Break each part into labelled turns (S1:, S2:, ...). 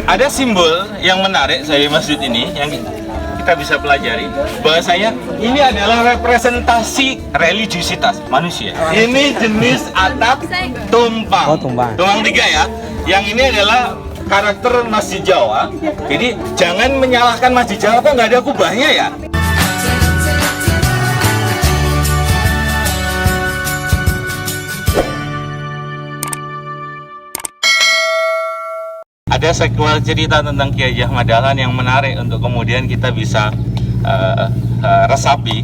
S1: ada simbol yang menarik dari masjid ini yang kita bisa pelajari, bahwasanya ini adalah representasi religiusitas manusia. Ini jenis atap tumpang. Tumpang 3 ya. Yang ini adalah karakter masjid Jawa. Jadi jangan menyalahkan masjid Jawa kok nggak ada kubahnya ya. Ada sequel cerita tentang Ki Haji Ahmad Dahlan yang menarik untuk kemudian kita bisa resapi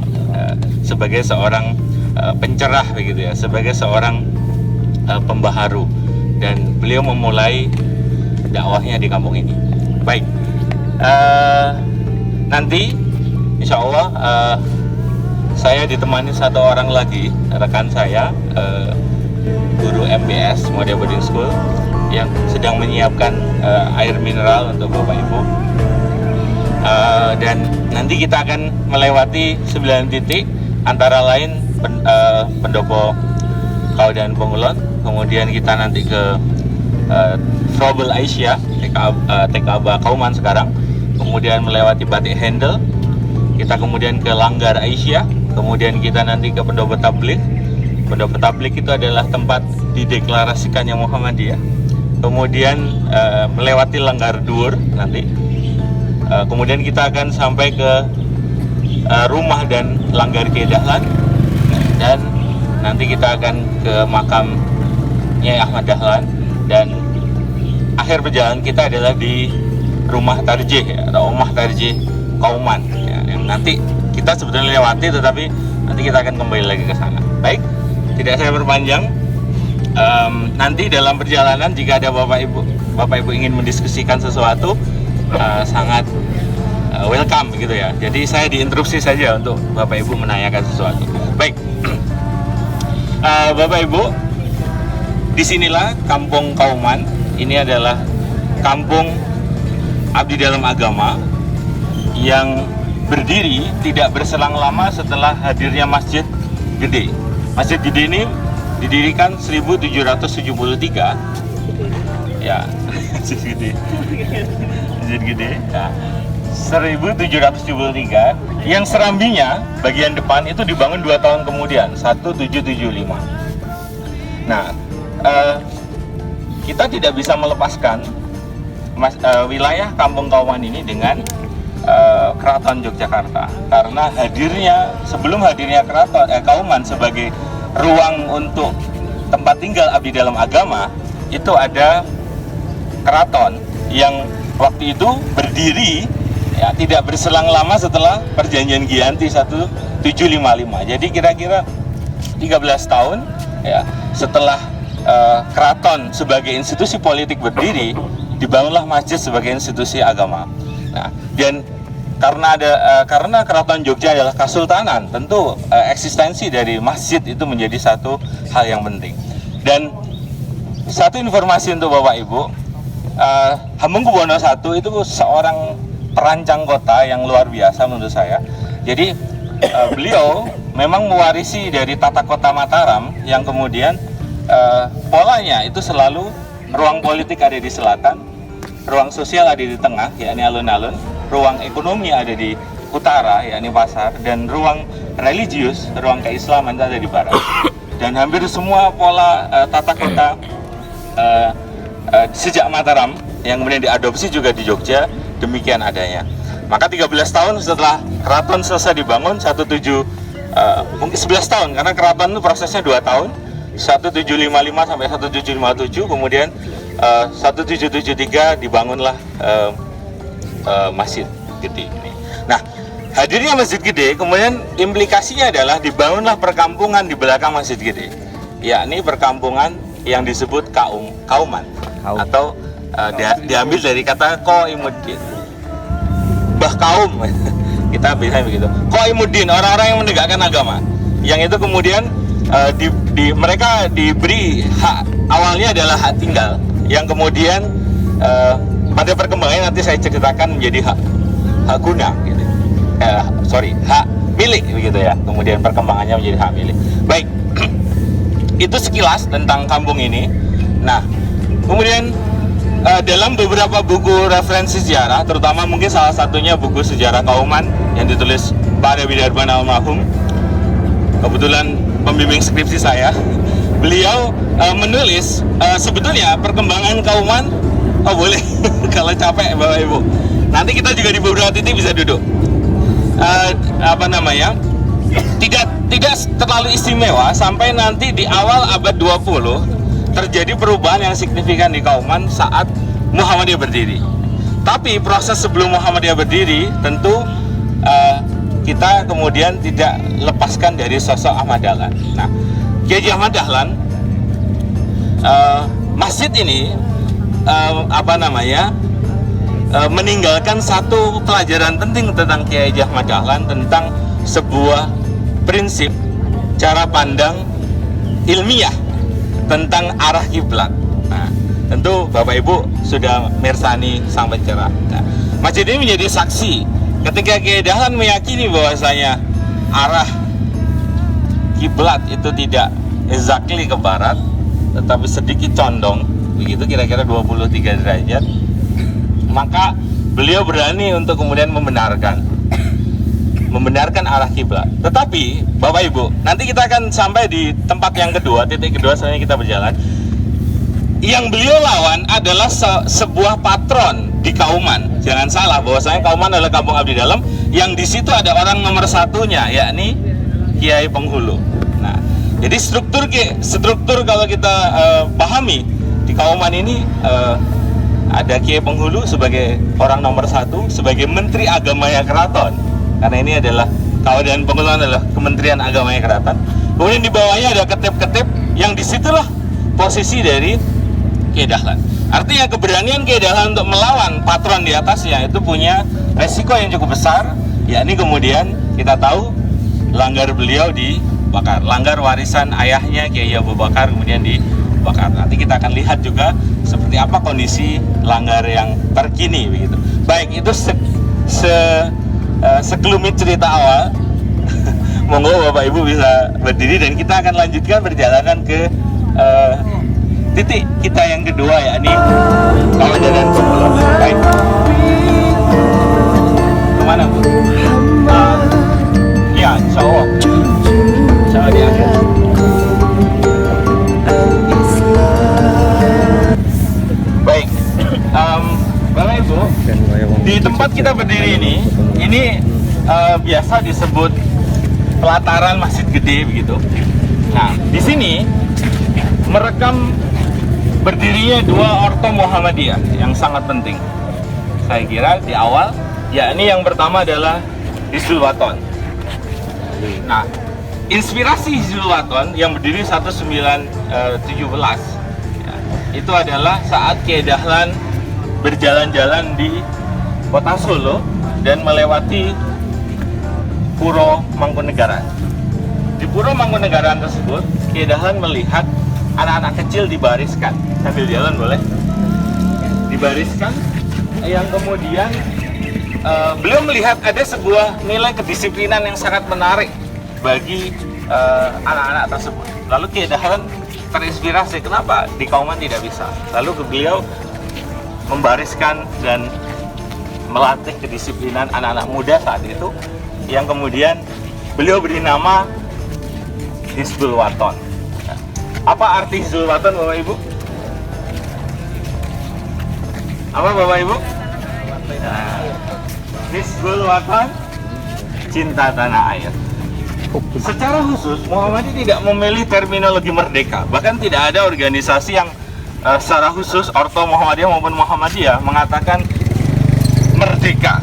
S1: sebagai seorang pencerah begitu ya, sebagai seorang pembaharu, dan beliau memulai dakwahnya di kampung ini. Baik, nanti insya Allah saya ditemani satu orang lagi, rekan saya, guru MBS Model Boarding School, yang sedang menyiapkan air mineral untuk Bapak Ibu, dan nanti kita akan melewati 9 titik, antara lain Pendopo Kaudan Pengulon, kemudian kita nanti ke Frobel Aisyah, TK Kauman sekarang, kemudian melewati Batik Handel, kita kemudian ke Langgar Aisyah, kemudian kita nanti ke Pendopo Tablik. Pendopo Tablik itu adalah tempat dideklarasikannya Muhammadiyah. Kemudian melewati Langgar Dur nanti, kemudian kita akan sampai ke rumah dan Langgar Kiai Dahlan, dan nanti kita akan ke makam Nyai Ahmad Dahlan, dan akhir perjalanan kita adalah di rumah Tarjih ya, atau Omah Tarjih Kauman ya, yang nanti kita sebetulnya lewati, tetapi nanti kita akan kembali lagi ke sana. Baik, tidak saya berpanjang. Nanti dalam perjalanan jika ada Bapak Ibu ingin mendiskusikan sesuatu, sangat welcome gitu ya. Jadi saya diinterupsi saja untuk Bapak Ibu menanyakan sesuatu. Baik, Bapak Ibu, disinilah Kampung Kauman. Ini adalah kampung abdi dalam agama yang berdiri tidak berselang lama setelah hadirnya Masjid Gede. Masjid Gede ini didirikan 1773 ya. Masjid Gede ya, 1773, yang serambinya bagian depan itu dibangun 2 tahun kemudian, 1775. Nah, kita tidak bisa melepaskan wilayah Kampung Kauman ini dengan Keraton Yogyakarta, karena sebelum hadirnya Keraton Kauman sebagai ruang untuk tempat tinggal abdi dalam agama, itu ada keraton yang waktu itu berdiri ya, tidak berselang lama setelah perjanjian Giyanti 1755. Jadi kira-kira 13 tahun ya setelah keraton sebagai institusi politik berdiri, dibangunlah masjid sebagai institusi agama. Nah, dan karena Keraton Jogja adalah kesultanan, tentu eksistensi dari masjid itu menjadi satu hal yang penting. Dan satu informasi untuk Bapak Ibu, Hamengkubuwono I itu seorang perancang kota yang luar biasa menurut saya. Jadi beliau memang mewarisi dari tata kota Mataram, yang kemudian polanya itu selalu ruang politik ada di selatan, ruang sosial ada di tengah, yakni alun-alun, ruang ekonomi ada di utara, yakni pasar, dan ruang religius, ruang keislaman ada di barat. Dan hampir semua pola tata kota sejak Mataram yang kemudian diadopsi juga di Jogja, demikian adanya. Maka 13 tahun setelah keraton selesai dibangun, mungkin 11 tahun, karena keraton itu prosesnya 2 tahun, 1755 sampai 1757, kemudian 1773 dibangunlah Masjid Gede ini. Nah, hadirnya Masjid Gede kemudian implikasinya adalah dibangunlah perkampungan di belakang Masjid Gede, yakni perkampungan yang disebut Kauman, atau diambil dari kata Qaimuddin, Bah Kaum. Kita bisa begitu. Qaimuddin, orang-orang yang menegakkan agama, yang itu kemudian mereka diberi hak, awalnya adalah hak tinggal, yang kemudian pada perkembangannya nanti saya ceritakan menjadi hak guna gitu. Hak milik begitu ya. Kemudian perkembangannya menjadi hak milik. Baik. Itu sekilas tentang kampung ini. Nah, kemudian dalam beberapa buku referensi sejarah, terutama mungkin salah satunya buku sejarah Kauman yang ditulis Pak Dewi Darman almarhum, kebetulan pembimbing skripsi saya, beliau menulis sebetulnya perkembangan Kauman, oh boleh kalau capek Bapak Ibu, nanti kita juga di beberapa titik bisa duduk, tidak terlalu istimewa sampai nanti di awal abad 20 terjadi perubahan yang signifikan di Kauman saat Muhammadiyah berdiri. Tapi proses sebelum Muhammadiyah berdiri tentu kita kemudian tidak lepaskan dari sosok Ahmad Dahlan. Nah, Kiai Ahmad Dahlan, masjid ini meninggalkan satu pelajaran penting tentang Kiai Ahmad Dahlan, tentang sebuah prinsip cara pandang ilmiah tentang arah kiblat. Nah, tentu Bapak Ibu sudah mirsani sang pencerah. Nah, masjid ini menjadi saksi ketika Kiai Dahlan meyakini bahwasanya arah kiblat itu tidak exactly ke barat, tetapi sedikit condong, begitu kira-kira 23 derajat. Maka beliau berani untuk kemudian membenarkan arah kiblat. Tetapi Bapak Ibu, nanti kita akan sampai di tempat yang kedua, titik kedua selanjutnya kita berjalan. Yang beliau lawan adalah sebuah patron di Kauman. Jangan salah bahwasanya Kauman adalah kampung abdi dalam yang di situ ada orang nomor satunya, yakni Kiai Penghulu. Nah, jadi struktur kalau kita pahami di Kauman ini ada Kiai Penghulu sebagai orang nomor satu, sebagai Menteri Agamanya Keraton. Karena ini adalah Kawadan Pengelolaan adalah Kementerian Agamanya Keraton. Kemudian di bawahnya ada ketip-ketip yang disitulah posisi dari Kiai Dahlan. Artinya keberanian Kiai Dahlan untuk melawan patron di atasnya itu punya resiko yang cukup besar, yakni kemudian kita tahu langgar beliau dibakar, langgar warisan ayahnya Kiai Abu Bakar kemudian dibakar. Nanti kita akan lihat juga seperti apa kondisi langgar yang terkini begitu. Baik, itu sekelumit cerita awal. Monggo Bapak Ibu bisa berdiri dan kita akan lanjutkan perjalanan ke titik kita yang kedua, yakni Kawadan Penghulu. Baik. Kemana Bu? Ya, insya Allah di akhir. Baik, Bapak Ibu, di tempat kita berdiri ini biasa disebut pelataran Masjid Gede begitu. Nah, di sini merekam berdirinya dua orto Muhammadiyah yang sangat penting. Saya kira di awal, yakni yang pertama adalah Hizbul Wathon. Nah, inspirasi Hizbul Wathon yang berdiri 1917 ya, itu adalah saat Kiai Dahlan berjalan-jalan di kota Solo dan melewati Puro Mangkunegaran. Di Puro Mangkunegaran tersebut, Kiai Dahlan melihat anak-anak kecil dibariskan, sambil jalan boleh, dibariskan, yang kemudian beliau melihat ada sebuah nilai kedisiplinan yang sangat menarik bagi anak-anak tersebut. Lalu Kiai Dahlan terinspirasi, kenapa di Kauman tidak bisa? Lalu beliau membariskan dan melatih kedisiplinan anak-anak muda saat itu, yang kemudian beliau beri nama Hizbul Wathon. Apa arti Hizbul Wathon Bapak Ibu? Apa Bapak Ibu? Nah, Hizbul Wathon, cinta tanah air. Secara khusus Muhammadiyah tidak memilih terminologi merdeka. Bahkan tidak ada organisasi yang secara khusus orto Muhammadiyah maupun Muhammadiyah mengatakan merdeka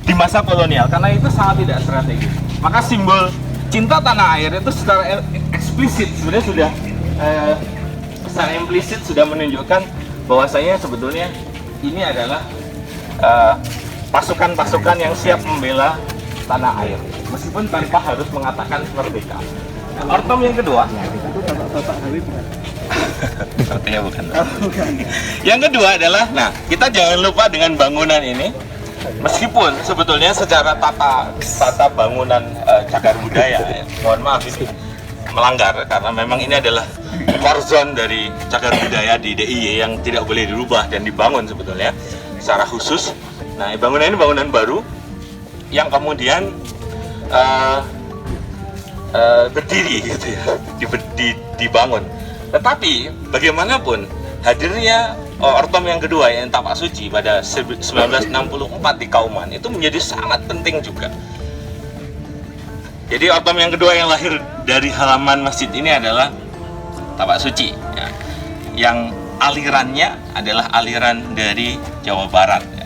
S1: di masa kolonial, karena itu sangat tidak strategis. Maka simbol cinta tanah air itu secara eksplisit sebenarnya sudah secara implisit sudah menunjukkan bahwasanya sebetulnya ini adalah pasukan-pasukan yang siap membela tanah air meskipun tanpa harus mengatakan merdeka. Ortom yang kedua, artinya bukan. Yang kedua adalah, nah kita jangan lupa dengan bangunan ini, meskipun sebetulnya secara tata bangunan cagar budaya, mohon maaf ini melanggar karena memang ini adalah core zone dari cagar budaya di DIY yang tidak boleh dirubah dan dibangun sebetulnya secara khusus. Nah, bangunan ini bangunan baru yang kemudian berdiri gitu ya, dibangun. Tetapi bagaimanapun hadirnya Ortom yang kedua yang Tapak Suci pada 1964 di Kauman itu menjadi sangat penting juga. Jadi Ortom yang kedua yang lahir dari halaman masjid ini adalah Tapak Suci ya, yang alirannya adalah aliran dari Jawa Barat ya.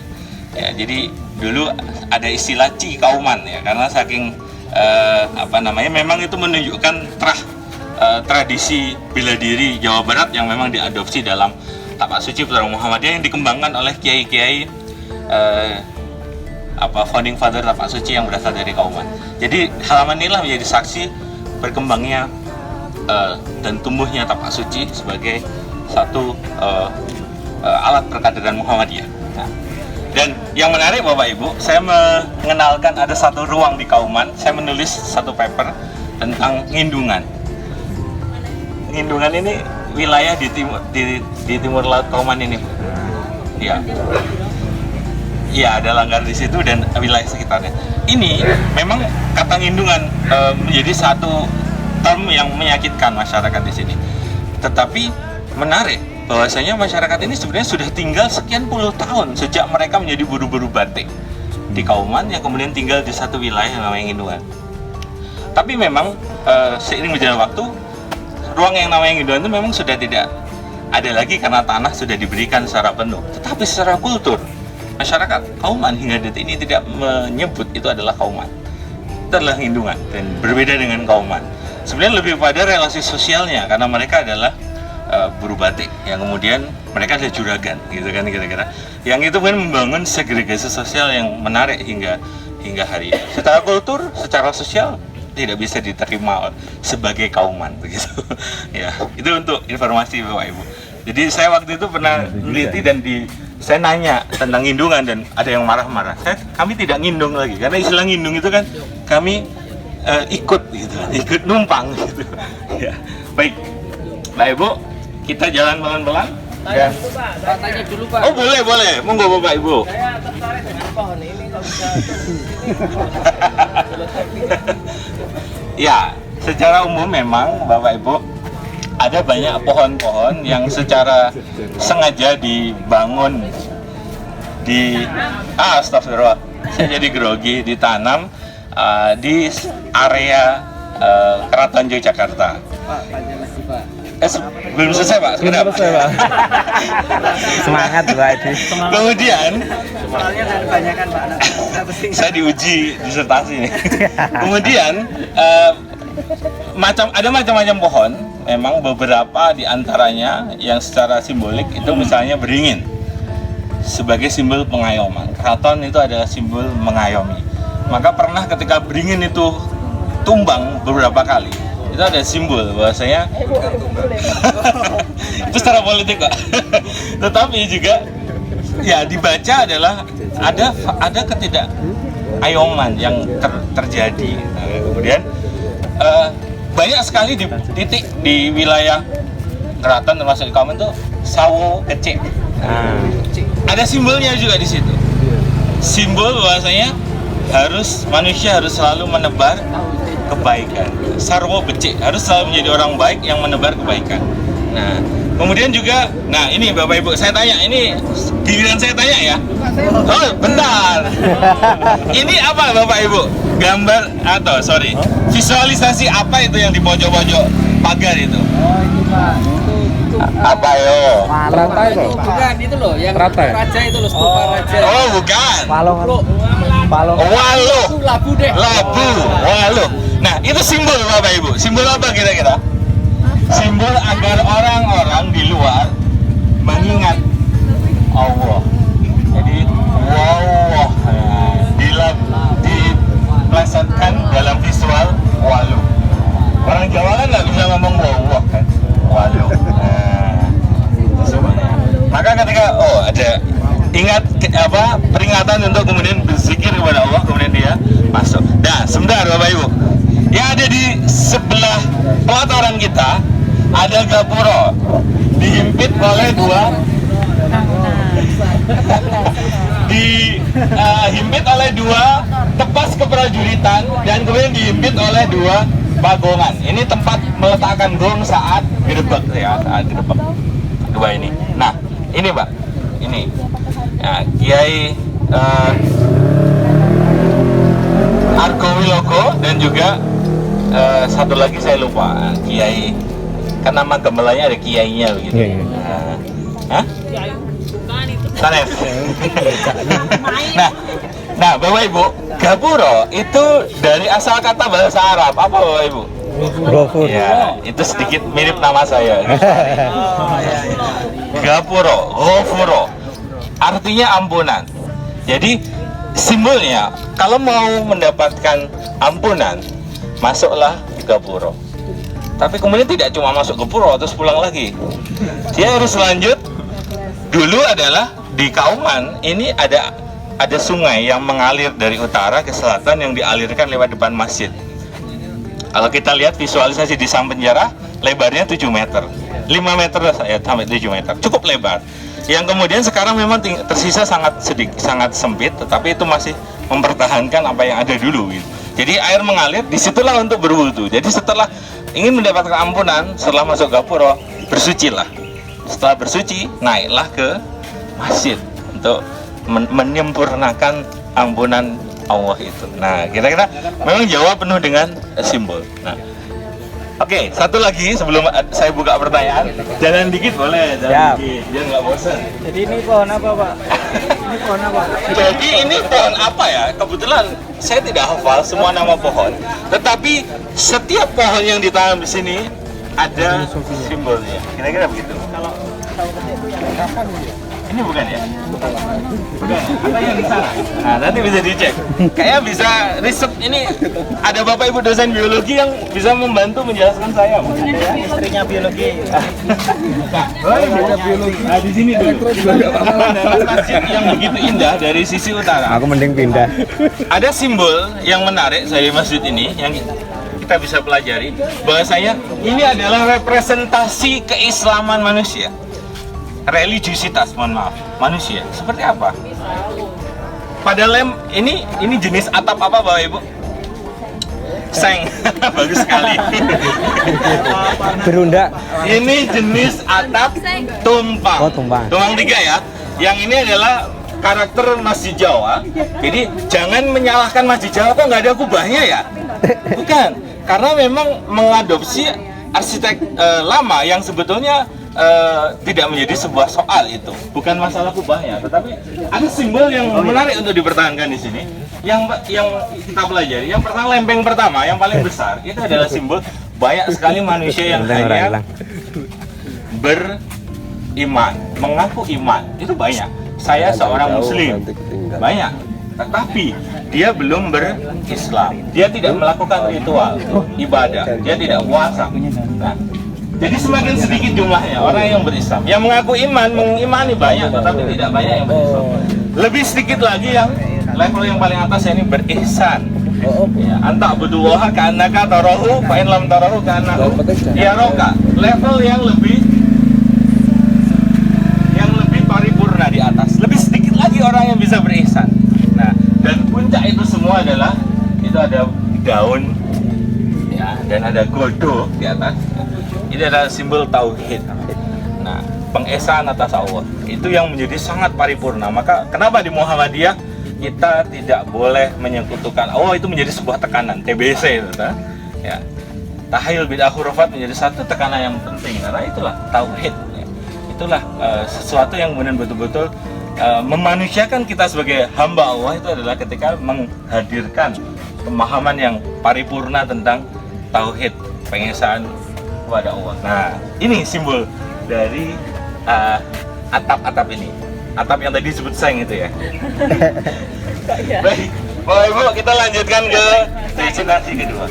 S1: Ya, jadi dulu ada istilah Cikauman ya, karena saking memang itu menunjukkan tradisi bela diri Jawa Barat yang memang diadopsi dalam Tapak Suci Putra Muhammadiyah yang dikembangkan oleh kiai-kiai founding father Tapak Suci yang berasal dari Kauman. Jadi halaman inilah menjadi saksi berkembangnya dan tumbuhnya Tapak Suci sebagai satu alat perkaderan Muhammadiyah. Nah, dan yang menarik Bapak Ibu, saya mengenalkan ada satu ruang di Kauman. Saya menulis satu paper tentang Ngindungan. Ngindungan ini wilayah di timur laut Kauman ini. Ya. Iya, ada Langgar di situ dan wilayah sekitarnya. Ini memang kata Ngindungan menjadi satu term yang menyakitkan masyarakat di sini. Tetapi menarik bahwasanya masyarakat ini sebenarnya sudah tinggal sekian puluh tahun sejak mereka menjadi buru-buru batik di Kauman yang kemudian tinggal di satu wilayah yang namanya Ngindungan. Tapi memang seiring berjalan waktu, ruang yang namanya Ngindungan itu memang sudah tidak ada lagi karena tanah sudah diberikan secara penuh. Tetapi secara kultur, masyarakat Kauman hingga detik ini tidak menyebut itu adalah Kauman. Itu adalah Ngindungan dan berbeda dengan Kauman. Sebenarnya lebih pada relasi sosialnya karena mereka adalah buruh batik yang kemudian mereka adalah juragan gitu kan kira-kira. Yang itu kan membangun segregasi sosial yang menarik hingga hari ini. Secara kultur, secara sosial tidak bisa diterima sebagai Kauman begitu. Ya, itu untuk informasi Bapak Ibu. Jadi saya waktu itu pernah meneliti dan saya nanya tentang ngindungan dan ada yang marah-marah. Kami tidak ngindung lagi karena istilah ngindung itu kan kami ikut gitu, ikut numpang gitu. Ya, baik, Pak Ibu, kita jalan pelan-pelan.
S2: Tanya dulu Pak, tanya dulu Pak.
S1: Oh boleh, monggo Bapak Ibu.
S2: Saya tertarik dengan pohon ini kalau bisa.
S1: Ya, secara umum memang Bapak Ibu ada banyak pohon-pohon yang secara sengaja dibangun astagfirullah, saya jadi grogi, ditanam di area Keraton Yogyakarta.
S2: Pak, tanya lagi Pak.
S1: Belum selesai Pak, sudah Pak.
S3: Semangat Pak itu.
S1: Kemudian
S2: Soalnya ada kebanyakan Pak.
S1: saya diuji disertasi nih. Kemudian ada macam-macam pohon. Memang beberapa di antaranya yang secara simbolik itu misalnya beringin sebagai simbol pengayoman. Keraton itu adalah simbol mengayomi. Maka pernah ketika beringin itu tumbang beberapa kali, itu ada simbol bahwasanya itu secara politik Pak. Tetapi juga ya dibaca adalah ada ketidakayoman yang terjadi. Nah, kemudian banyak sekali di titik di wilayah keraton termasuk di Kauman itu sawo kecil. Nah, ada simbolnya juga di situ. Simbol bahwasanya manusia harus selalu menebar kebaikan. Sarwo becik harus selalu menjadi orang baik yang menebar kebaikan. Nah, kemudian juga, nah ini Bapak Ibu saya tanya, ini giliran saya tanya ya. Oh, bentar. Ini apa Bapak Ibu? Gambar atau visualisasi apa itu yang di pojok-pojok pagar itu?
S2: Oh, itu Pak. Itu
S1: Apa yo?
S3: Rata itu.
S2: bukan itu loh, yang
S3: Rata ya?
S2: raja itu loh, stupa raja.
S1: Oh, bukan.
S3: Waluh.
S1: Waluh.
S2: Itu labu deh.
S1: Labu. Waluh. Nah, itu simbol Bapak Ibu. Simbol apa kira-kira? Simbol agar orang-orang di luar mengingat Allah. Jadi wow, diplesetkan dalam visual waluh. Orang Jawa kan nggak bisa ngomong wow kan, waluh. Nah, itu semuanya. Maka ketika ada ingat peringatan untuk kemudian berzikir kepada Allah, kemudian dia masuk. Nah, sebentar Bapak Ibu. Yang ada di sebelah pelataran kita ada gapura, dihimpit oleh dua tepas keprajuritan dan kemudian dihimpit oleh dua bagongan. Ini tempat meletakkan gong saat gerebek ya, saat gerebek. Dua ini. Nah, ini Pak, ini ya, Kiai Argowilogo dan juga satu lagi saya lupa, Kiai, kan nama gemelanya ada kiainya begitu. Hah? Sanef. Nah, Bapak Ibu, gapura itu dari asal kata bahasa Arab apa Bapak Ibu?
S3: Gofur.
S1: Ya, itu sedikit mirip nama saya. Gapura, ghafuro, artinya ampunan. Jadi simbolnya kalau mau mendapatkan ampunan, masuklah gapura. Tapi kemudian tidak cuma masuk gapura terus pulang lagi. Dia harus lanjut. Dulu adalah di Kauman ini ada sungai yang mengalir dari utara ke selatan yang dialirkan lewat depan masjid. Kalau kita lihat visualisasi di sang penjara, lebarnya 7 meter, 5 meter saya sampai 7 meter, cukup lebar. Yang kemudian sekarang memang tersisa sangat sempit, tetapi itu masih mempertahankan apa yang ada dulu gitu. Jadi air mengalir, disitulah untuk berwudu. Jadi setelah ingin mendapatkan ampunan, setelah masuk gapura, bersucilah. Setelah bersuci, naiklah ke masjid untuk menyempurnakan ampunan Allah itu. Nah, kira-kira memang Jawa penuh dengan simbol. Nah, oke, satu lagi sebelum saya buka pertanyaan, jalan dikit boleh, jalan dikit, biar nggak bosan.
S2: Jadi ini pohon apa Pak? Ini pohon apa?
S1: Jadi ini pohon apa ya? Kebetulan saya tidak hafal semua nama pohon, tetapi setiap pohon yang ditanam di sini ada simbolnya. Kira-kira begitu.
S2: Kalau tahu itu yang kapan ya?
S1: Ini bukan ya? Bukan. Apa yang di sana? Nah, nanti bisa dicek. Kayak bisa riset ini. Ada Bapak Ibu dosen biologi yang bisa membantu menjelaskan saya.
S2: Ada istrinya biologi.
S1: Biologi. Nah, di sini dulu. Ada masjid yang begitu indah dari sisi utara.
S3: Aku mending pindah.
S1: Ada simbol yang menarik dari masjid ini yang kita bisa pelajari. Bahwasanya ini adalah representasi keislaman manusia. Religiusitas, mohon maaf, manusia seperti apa? Pada ini jenis atap apa Bapak Ibu? Seng. Bagus sekali.
S3: Berunda.
S1: Ini jenis atap tumpang.
S3: Oh, tumpang.
S1: Tumpang 3 ya. Yang ini adalah karakter Masjid Jawa. Jadi jangan menyalahkan Masjid Jawa kok nggak ada kubahnya ya. Bukan, karena memang mengadopsi arsitek lama yang sebetulnya tidak menjadi sebuah soal itu, bukan masalah kubahnya, tetapi ada simbol yang menarik untuk dipertahankan di sini. Yang kita pelajari, yang pertama lempeng pertama, yang paling besar itu adalah simbol banyak sekali manusia yang hanya beriman, mengaku iman, itu banyak. Saya seorang Muslim, banyak, tetapi dia belum berislam, dia tidak melakukan ritual ibadah, dia tidak puasa. Nah, jadi semakin sedikit jumlahnya orang yang berislam. Yang mengaku iman, mengimani banyak, tetapi tidak banyak yang berislam. Lebih sedikit lagi yang level yang paling atas ini berihsan. Ya, anta budullaha ka'annaka tarahu fa in lam tarahu ka'annahu yaraka. Level yang lebih paripurna di atas. Lebih sedikit lagi orang yang bisa berihsan. Nah, dan puncak itu semua adalah itu ada daun ya, dan ada goldo di atas. Ini adalah simbol tauhid. Nah, pengesaan atas Allah itu yang menjadi sangat paripurna. Maka kenapa di Muhammadiyah kita tidak boleh menyekutukan Allah, itu menjadi sebuah tekanan TBC itu, ya. Tahayyul bid'ah khurafat menjadi satu tekanan yang penting karena itulah tauhid. Ya. Itulah sesuatu yang kemudian betul-betul memanusiakan kita sebagai hamba Allah, itu adalah ketika menghadirkan pemahaman yang paripurna tentang tauhid, pengesaan kepada Allah. Nah, ini simbol dari atap-atap ini. Atap yang tadi disebut seng itu ya. Baik, Bapak Ibu, kita lanjutkan ke presentasi kedua.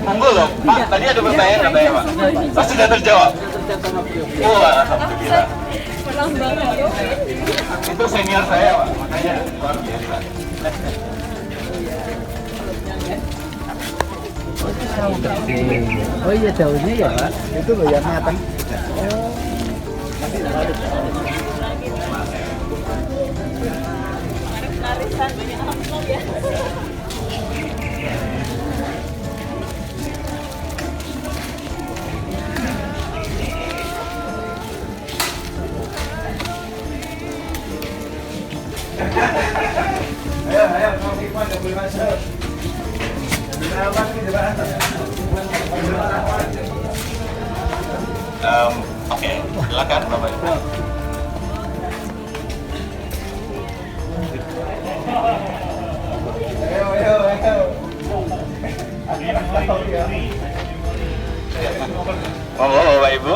S1: Monggo loh, Pak, tadi ada pertanyaan katanya Pak. Pasti sudah terjawab. Oh, alhamdulillah. Itu senior saya Pak, makanya luar biasa.
S3: Oh iya daunnya ya Pak.
S2: Itu loh yang matang.
S1: Oke, silakan Bapak Ibu. Monggo Bapak Ibu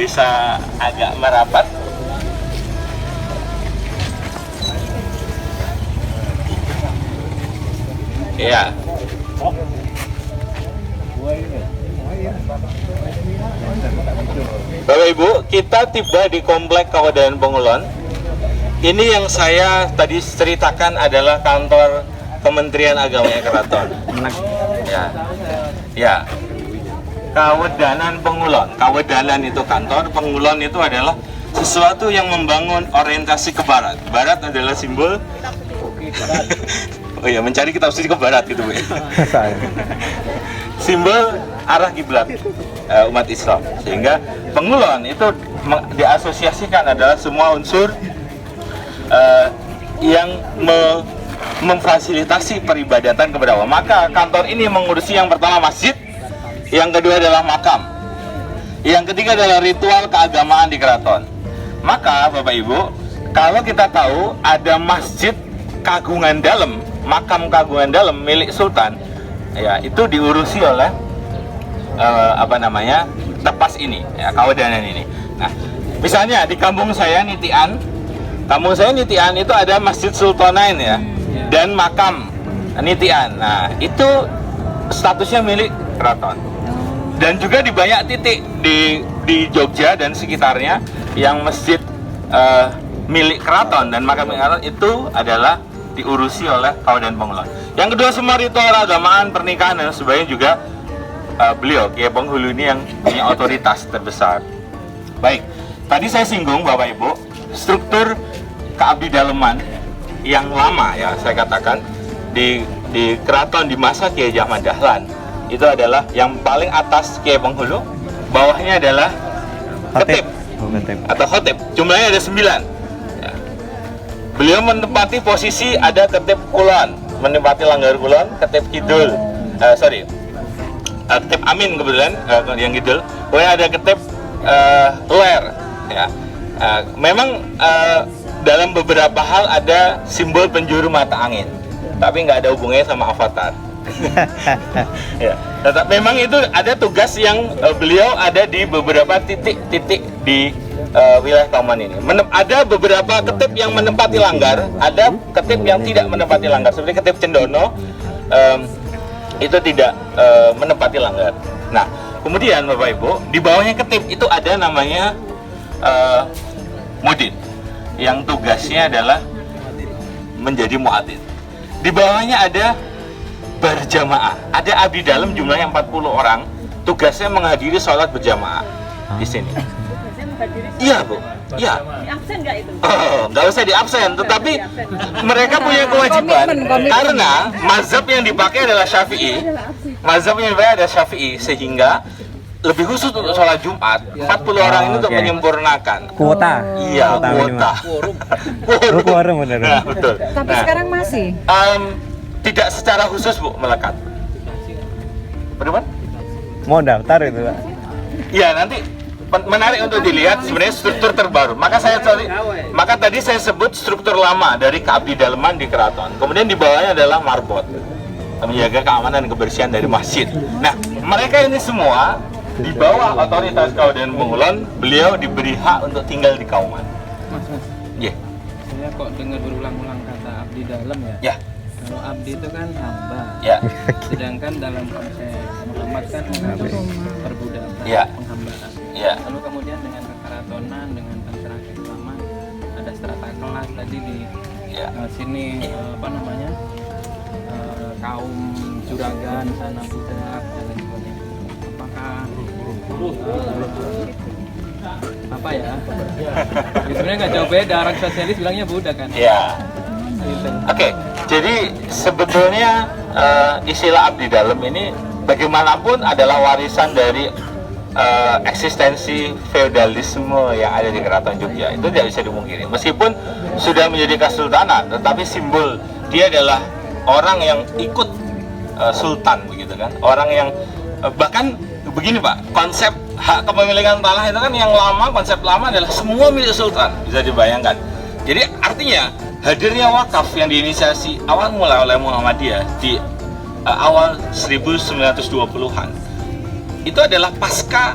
S1: bisa agak merapat. Iya. Bapak Ibu, kita tiba di Komplek Kawedanan Pengulon. Ini yang saya tadi ceritakan adalah kantor Kementerian Agamanya Keraton. Ya, ya. Kawedanan Pengulon. Kawedanan itu kantor, Pengulon itu adalah sesuatu yang membangun orientasi ke barat. Barat adalah simbol. Oh iya, mencari kitab suci ke barat gitu Bu. Simbol arah kiblat umat Islam. Sehingga Pengulon itu diasosiasikan adalah semua unsur yang memfasilitasi peribadatan kepada Allah. Maka kantor ini mengurusi yang pertama masjid, yang kedua adalah makam, yang ketiga adalah ritual keagamaan di keraton. Maka Bapak Ibu, kalau kita tahu ada masjid Kagungan Dalam, makam Kagungan Dalam milik Sultan, ya itu diurusi oleh tepas ini, ya, Kawedanan ini. Nah, misalnya di kampung saya Nitian itu ada Masjid Sultanain ya, dan makam Nitian. Nah, itu statusnya milik keraton. Dan juga di banyak titik di Jogja dan sekitarnya yang masjid milik keraton dan makam milik keraton itu adalah diurusi oleh Kawedanan Pengulon. Yang kedua, semua ritual agamaan, pernikahan dan sebagainya juga beliau Kiai Penghulu ini yang punya otoritas terbesar. Baik, tadi saya singgung Bapak Ibu, struktur keabdidaleman yang lama ya saya katakan di keraton di masa Kiai Ahmad Dahlan itu adalah yang paling atas Kiai Penghulu, bawahnya adalah ketip atau khotib. Jumlahnya ada 9. Ya. Beliau menempati posisi ada ketip kulon, menempati Langgar Kulon, ketip kidul, ketip Amin kebetulan yang kidul. Kemudian ada ketip ler. Ya. Memang dalam beberapa hal ada simbol penjuru mata angin, tapi nggak ada hubungannya sama avatar. Ya. Tetap memang itu ada tugas yang beliau ada di beberapa titik-titik di wilayah Kauman ini. Ada beberapa ketip yang menempati Langgar, ada ketip yang tidak menempati Langgar. Seperti ketip Cendono itu tidak menempati Langgar. Nah, kemudian Bapak Ibu, di bawahnya ketip itu ada namanya mudin, yang tugasnya adalah menjadi muadzin. Di bawahnya ada berjamaah, ada abdi dalam jumlahnya 40 orang, tugasnya menghadiri sholat berjamaah di sini. Iya Bu, iya.
S4: Absen nggak itu?
S1: Oh, nggak usah di absen, tetapi mereka punya kewajiban karena mazhab yang dipakai adalah Syafi'i. Mazhab yang dipakai adalah Syafi'i, sehingga lebih khusus untuk sholat Jumat, 40 orang ini untuk menyempurnakan
S3: kuota.
S1: Iya, kuota.
S3: Quorum benar.
S1: Nah, betul.
S4: Tapi sekarang masih?
S1: Tidak secara khusus Bu melekat. Bagaimana?
S3: Mau daftar itu Pak.
S1: Iya, nanti menarik untuk dilihat sebenarnya struktur terbaru. Maka tadi saya sebut struktur lama dari keabdidaleman di keraton. Kemudian di bawahnya adalah marbot, menjaga keamanan dan kebersihan dari masjid. Nah, mereka ini semua di bawah otoritas Kawedanan Pengulon, beliau diberi hak untuk tinggal di Kauman. Iya.
S5: Saya kok dengar berulang-ulang kata abdi dalam ya?
S1: Ya.
S5: Kalau abdi itu kan hamba.
S1: Ya.
S5: Sedangkan dalam konsep Muhammad kan mengandung perbudakan,
S1: Ya.
S5: penghambaan.
S1: Ya.
S5: Lalu kemudian dengan kekeratonan, dengan tentara keislaman, ada strata kelas tadi di
S1: Ya.
S5: sini kaum juragan, sana budak dan lain sebagainya. apa ya? Ya, sebenarnya nggak jauh beda, orang sosialis bilangnya Buddha kan.
S1: Ya.
S5: Gitu.
S1: Oke, jadi sebetulnya istilah abdi dalam ini bagaimanapun adalah warisan dari eksistensi feodalisme yang ada di Keraton Jogja. Itu tidak bisa dimungkiri. Meskipun sudah menjadi kesultanan, tetapi simbol dia adalah orang yang ikut sultan, begitu kan? Orang yang bahkan begini Pak, konsep hak kepemilikan tanah itu kan yang lama, konsep lama adalah semua milik sultan, bisa dibayangkan. Jadi artinya hadirnya wakaf yang diinisiasi awal mula oleh Muhammadiyah di awal 1920-an itu adalah pasca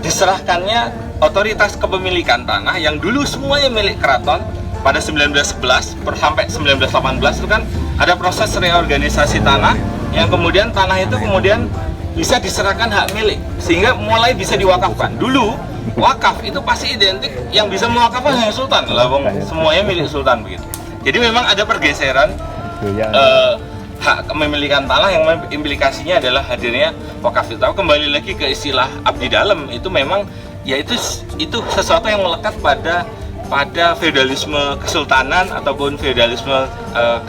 S1: diserahkannya otoritas kepemilikan tanah yang dulu semuanya milik keraton pada 1911 sampai 1918 itu kan ada proses reorganisasi tanah yang kemudian tanah itu kemudian bisa diserahkan hak milik sehingga mulai bisa diwakafkan. Dulu wakaf itu pasti identik yang bisa mewakafkan hanya sultan, lah semuanya milik sultan begitu. Jadi memang ada pergeseran hak kepemilikan tanah yang implikasinya adalah hadirnya wakaf itu. Tapi kembali lagi ke istilah abdi dalam itu memang ya itu sesuatu yang melekat pada feodalisme kesultanan ataupun feodalisme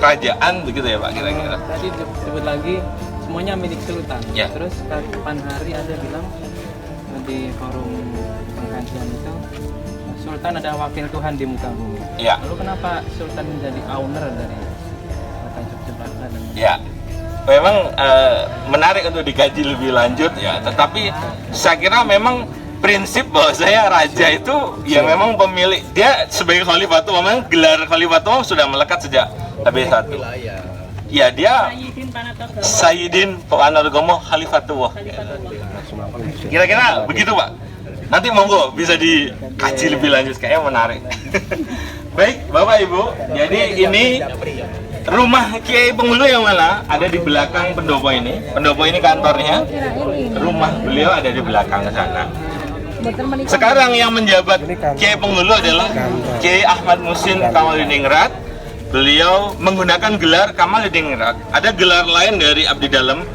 S1: kerajaan begitu ya Pak kira-kira.
S5: Tadi disebut lagi semuanya milik sultan.
S1: Ya.
S5: Terus kapan hari ada bilang di forum pengkajian itu sultan ada wakil Tuhan di muka bumi.
S1: Ya.
S5: Lalu kenapa sultan menjadi owner dari kota Yogyakarta dan
S1: Ya, memang menarik untuk dikaji lebih lanjut ya. Tetapi saya kira memang prinsip bahwa saya raja itu ya memang pemilik, dia sebagai Khalifatul memang gelar Khalifatul sudah melekat sejak lebih satu. Ya dia Sayyidin Panargomo Khalifatullah. Kira-kira begitu Pak. Nanti monggo bisa dikaji lebih lanjut, kayaknya menarik. Baik Bapak Ibu, jadi ini rumah Kiai Penghulu yang mana? Ada di belakang pendopo ini. Pendopo ini kantornya. Rumah beliau ada di belakang sana. Sekarang yang menjabat Kiai Penghulu adalah Kiai Ahmad Musin Kamaludiningrat. Beliau menggunakan gelar Kamaludiningrat. Ada gelar lain dari abdi dalam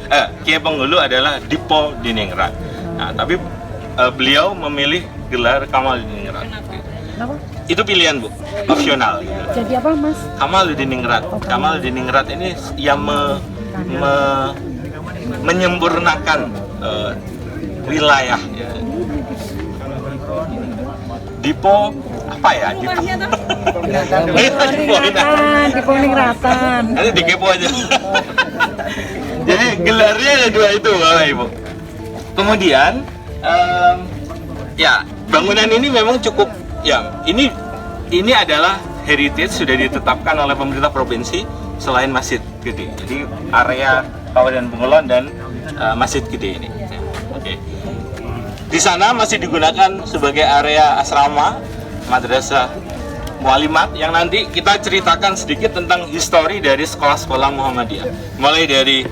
S1: Kiai Penghulu adalah Dipo Diningrat. Nah, tapi beliau memilih gelar Kamaludiningrat. Itu pilihan Bu, opsional gitu.
S4: Jadi apa Mas?
S1: Kamaludiningrat. Kamaludiningrat ini yang menyempurnakan wilayah ya. Dipo apa ya? Dipo
S4: Ningratan.
S1: Nanti dikepo aja. Jadi gelarnya ada dua itu Bapak Ibu. Kemudian ya bangunan ini memang cukup ya ini adalah heritage sudah ditetapkan oleh pemerintah provinsi selain Masjid Gede. Jadi area Kabupaten Bungelon dan Masjid Gede ini. Oke. Di sana masih digunakan sebagai area asrama madrasah Mualimat yang nanti kita ceritakan sedikit tentang histori dari sekolah-sekolah Muhammadiyah. Mulai dari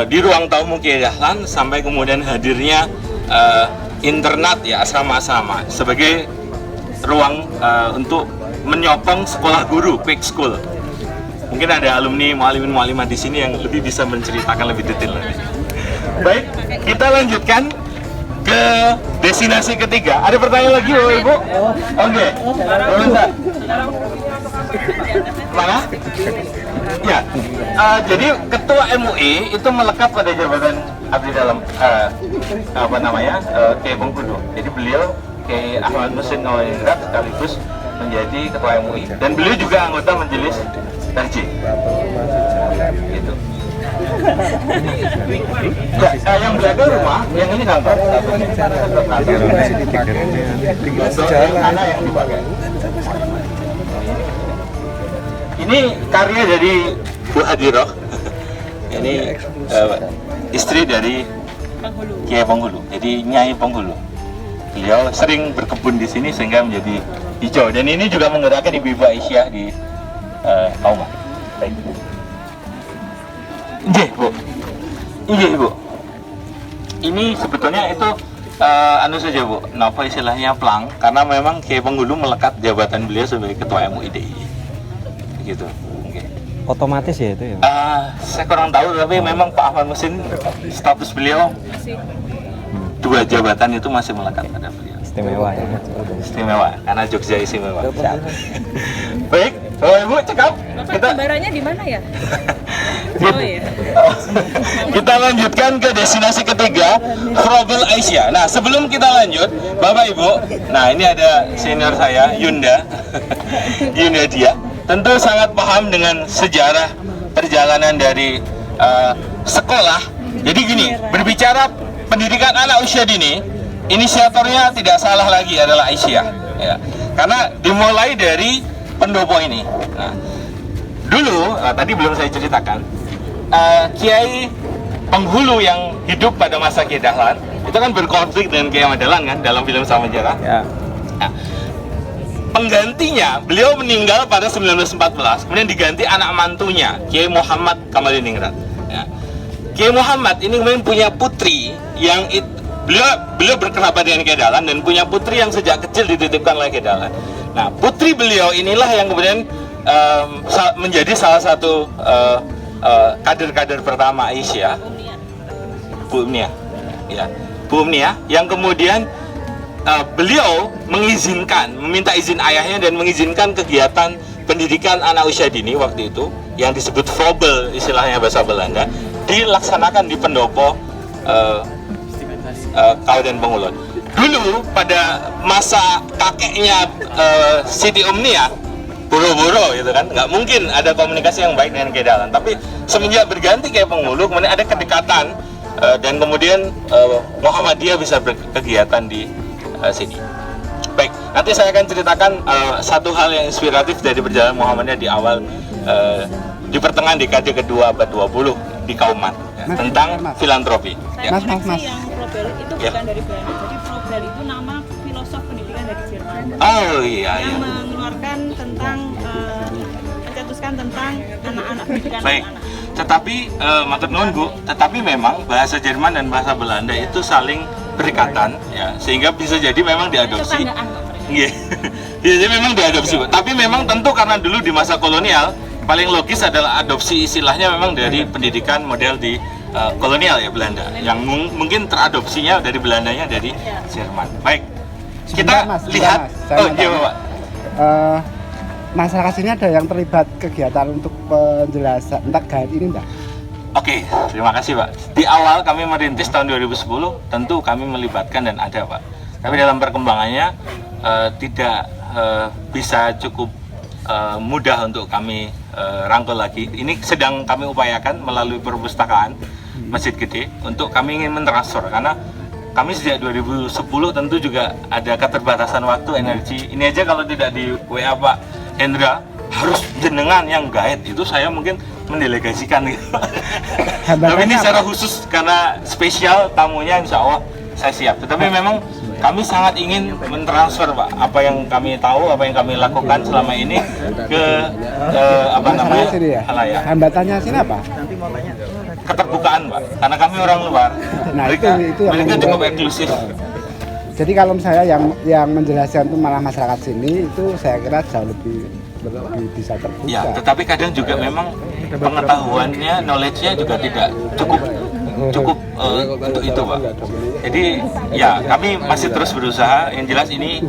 S1: di ruang tamu Kiai Dahlan sampai kemudian hadirnya internat ya asrama-asrama sebagai ruang untuk menyokong sekolah guru, quick school. Mungkin ada alumni mualimin-mualimat di sini yang lebih bisa menceritakan lebih detail lagi. Baik, kita lanjutkan ke destinasi ketiga. Ada pertanyaan lagi Bapak Ibu? Oke. Bentar. Mana? Ya. Jadi ketua MUI itu melekat pada jabatan abdi dalam apa namanya? Kiai Bengkudu. Jadi beliau Kiai Ahmad Musin Kamaludiningrat sekaligus menjadi ketua MUI dan beliau juga anggota majelis Tarji. Gitu. Ya, yang belakang rumah, yang ini kantor. Ini karya dari Bu Hadiroh. Ini istri dari Kiai Penghulu. Jadi Nyai Penghulu. Beliau sering berkebun di sini sehingga menjadi hijau. Dan ini juga menggerakkan Ibu-ibu Aisyah di Kaumah. Baik. Iya Bu. Iya Bu. Ini sebetulnya itu anu saja Bu. Napa istilahnya plang? Karena memang Kiai Penghulu melekat jabatan beliau sebagai ketua MUID. Begitu. Okay.
S3: Otomatis ya itu ya?
S1: Saya kurang tahu tapi memang Pak Ahmad Musin status beliau dua jabatan itu masih melekat pada beliau.
S3: Istimewa ya.
S1: Istimewa, karena Jogja istimewa. Baik, Bapak Ibu cekap. Kita
S4: Gambarannya di mana ya? Oh iya.
S1: kita lanjutkan ke destinasi ketiga, Frobel Asia. Nah, sebelum kita lanjut, Bapak Ibu, nah ini ada senior saya, Yunda, Yunda dia, tentu sangat paham dengan sejarah perjalanan dari sekolah. Jadi gini, berbicara pendidikan anak usia dini, inisiatornya tidak salah lagi adalah Aisyah, ya. Karena dimulai dari pendopo ini. Nah, dulu, tadi belum saya ceritakan, Kiai penghulu yang hidup pada masa Kiai Dahlan itu kan berkonflik dengan Kiai Ahmad Dahlan kan dalam film Samanjara.
S3: Ya.
S1: Nah, penggantinya beliau meninggal pada 1914, kemudian diganti anak mantunya Kiai Muhammad Kamaludiningrat. Ya. Kiai Muhammad ini kemudian punya putri yang beliau berkerabat dengan Kiai Dahlan dan punya putri yang sejak kecil dititipkan oleh Kiai Dahlan. Nah, putri beliau inilah yang kemudian menjadi salah satu kader-kader pertama Aisyah, Bu Umniah, ya, Bu Umniah, yang kemudian beliau meminta izin ayahnya dan mengizinkan kegiatan pendidikan anak usia dini waktu itu yang disebut Frobel, istilahnya bahasa Belanda, dilaksanakan di pendopo Kabupaten Pengulon. Dulu pada masa kakeknya Siti Umniah, boro-boro gitu kan, nggak mungkin ada komunikasi yang baik dengan Kiai Dahlan. Tapi semenjak berganti Kiai Penghulu, kemudian ada kedekatan dan kemudian Muhammadiyah bisa berkegiatan di sini. Baik, nanti saya akan ceritakan satu hal yang inspiratif dari perjalanan Muhammadiyah di awal, di pertengahan dekade kedua abad 20 di Kauman, ya, tentang filantropi.
S4: Saya koreksi yang Frobel itu bukan dari Belanda. Jadi Frobel itu nama filosof pendidikan dari Jerman.
S1: Oh iya,
S4: Yang mengeluarkan tentang mencetuskan tentang anak-anak pendidikan
S1: baik.
S4: anak-anak.
S1: Tetapi matur nuwun Bu, tetapi memang bahasa Jerman dan bahasa Belanda itu saling berdekatan, ya, sehingga bisa jadi memang diadopsi.
S4: Tetanggaan kok mereka.
S1: Iya, jadi memang diadopsi, Bu. Tapi memang tentu karena dulu di masa kolonial paling logis adalah adopsi istilahnya memang dari pendidikan model di kolonial ya Belanda, yang mungkin teradopsinya dari Belandanya dari Jerman. Baik, kita
S2: Mas,
S1: lihat.
S2: Mas.
S1: Oh iya Pak.
S2: Masyarakat sini ada yang terlibat kegiatan untuk penjelasan tentang gaib ini enggak?
S1: Oke, terima kasih Pak. Di awal kami merintis tahun 2010, tentu kami melibatkan dan ada Pak. Tapi dalam perkembangannya tidak bisa cukup mudah untuk kami rangkul lagi. Ini sedang kami upayakan melalui perpustakaan Masjid Gede untuk kami ingin mentransfer, karena kami sejak 2010 tentu juga ada keterbatasan waktu, energi. Ini aja kalau tidak di WA Pak Hendra harus jenengan yang guide, itu saya mungkin mendelegasikan gitu. Tapi ini secara khusus karena spesial tamunya, insya Allah saya siap. Tetapi memang kami sangat ingin mentransfer Pak apa yang kami tahu, apa yang kami lakukan selama ini ke apa namanya halayak.
S2: Hambatannya sini apa?
S1: Keterbukaan Pak, karena kami orang luar.
S2: Nah,
S1: mereka
S2: itu yang
S1: cukup eksklusif.
S2: Jadi kalau misalnya yang menjelaskan itu malah masyarakat sini, itu saya kira jauh lebih bisa terbuka.
S1: Ya, tetapi kadang juga memang pengetahuannya, knowledge-nya juga tidak cukup untuk itu Pak. Jadi ya kami masih terus berusaha. Yang jelas ini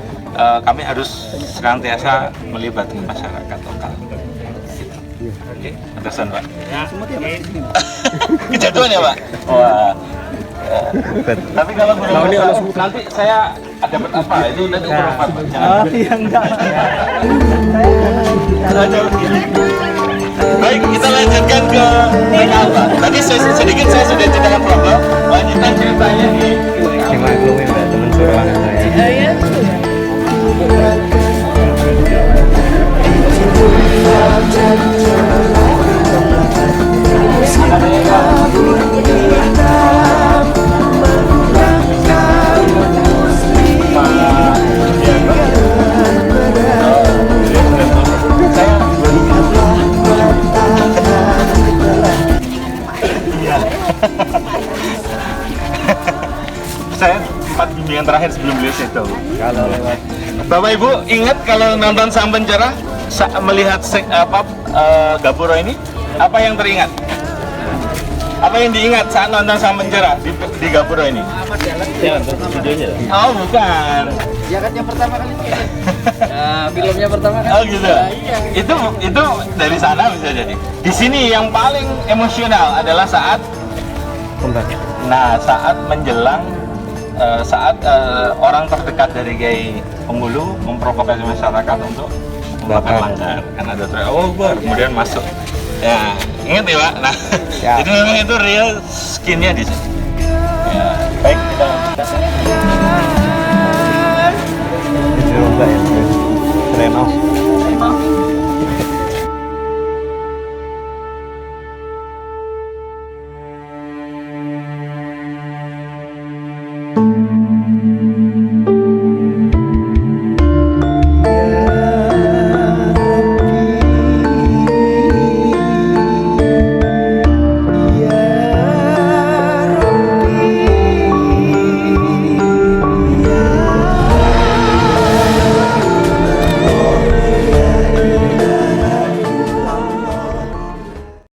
S1: kami harus senantiasa melibatkan masyarakat lokal. Oke, atasan Pak. Kejatuhan ya Pak. Wah. Tapi kalau nanti saya ada apa itu nanti ukuran Pak. Jangan.
S2: Iya enggak.
S1: Baik, kita lanjutkan ke TKA Pak. Tadi sedikit saya sudah ceritakan problem. Lanjutkan ceritanya di
S3: Yang maklumin Mbak, teman seruangan saya.
S1: Saya 4 bimbingan terakhir sebelum beliau itu. Kalau Bapak Ibu ingat kalau nonton Sang Pencerah melihat Gapuro ini, apa yang teringat? Apa yang diingat saat nonton Sang Penjara di Gapura ini?
S3: Ya, videonya.
S1: Oh, bukan.
S5: Ya kan yang pertama kali itu. Nah, filmnya pertama kali.
S1: Oh gitu. Itu dari sana bisa jadi. Di sini yang paling emosional adalah saat saat menjelang orang terdekat dari Kiai Penghulu memprovokasi masyarakat untuk membakar langgar. Kan ada teriak, oh kemudian masuk. Ya, ingat ya Pak? Nah,
S2: Ya.
S1: itu memang itu real skinnya di sini. Ya, baik kita.
S3: Video mbak ya. Keren.